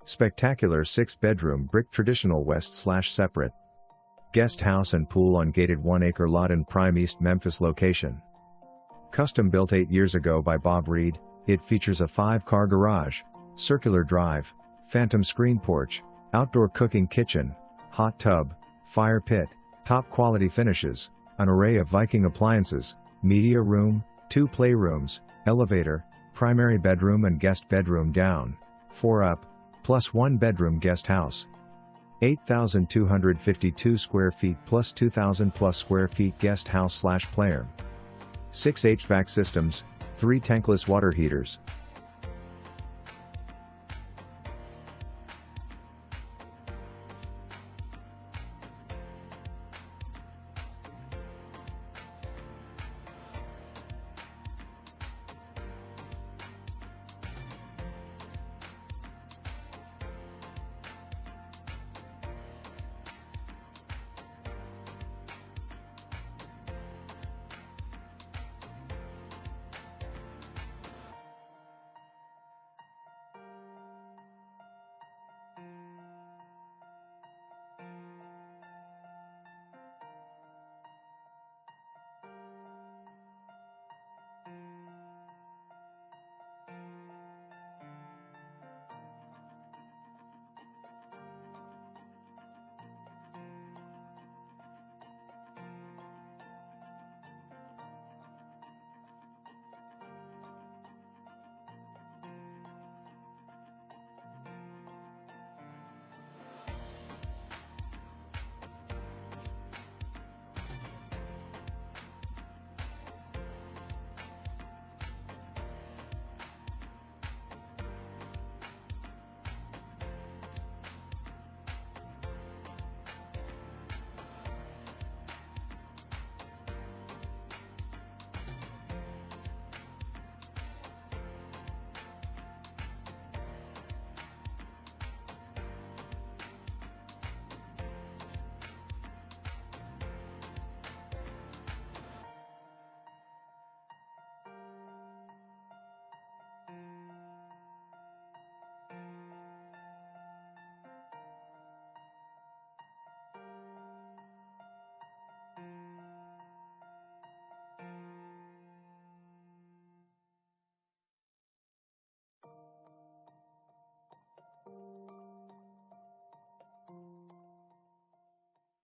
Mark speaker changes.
Speaker 1: Spectacular 6-bedroom brick traditional west/separate guest house and pool on gated 1-acre lot in prime East Memphis location. Custom built 8 years ago by Bob Reed, it features a 5-car garage, circular drive, phantom screen porch, outdoor cooking kitchen, hot tub, fire pit, top quality finishes, an array of Viking appliances, media room, 2 playrooms, elevator, primary bedroom and guest bedroom down, 4 up, plus 1 bedroom guest house. 8,252 square feet plus 2,000 plus square feet guest house/playrm. 6 HVAC systems, 3 tankless water heaters,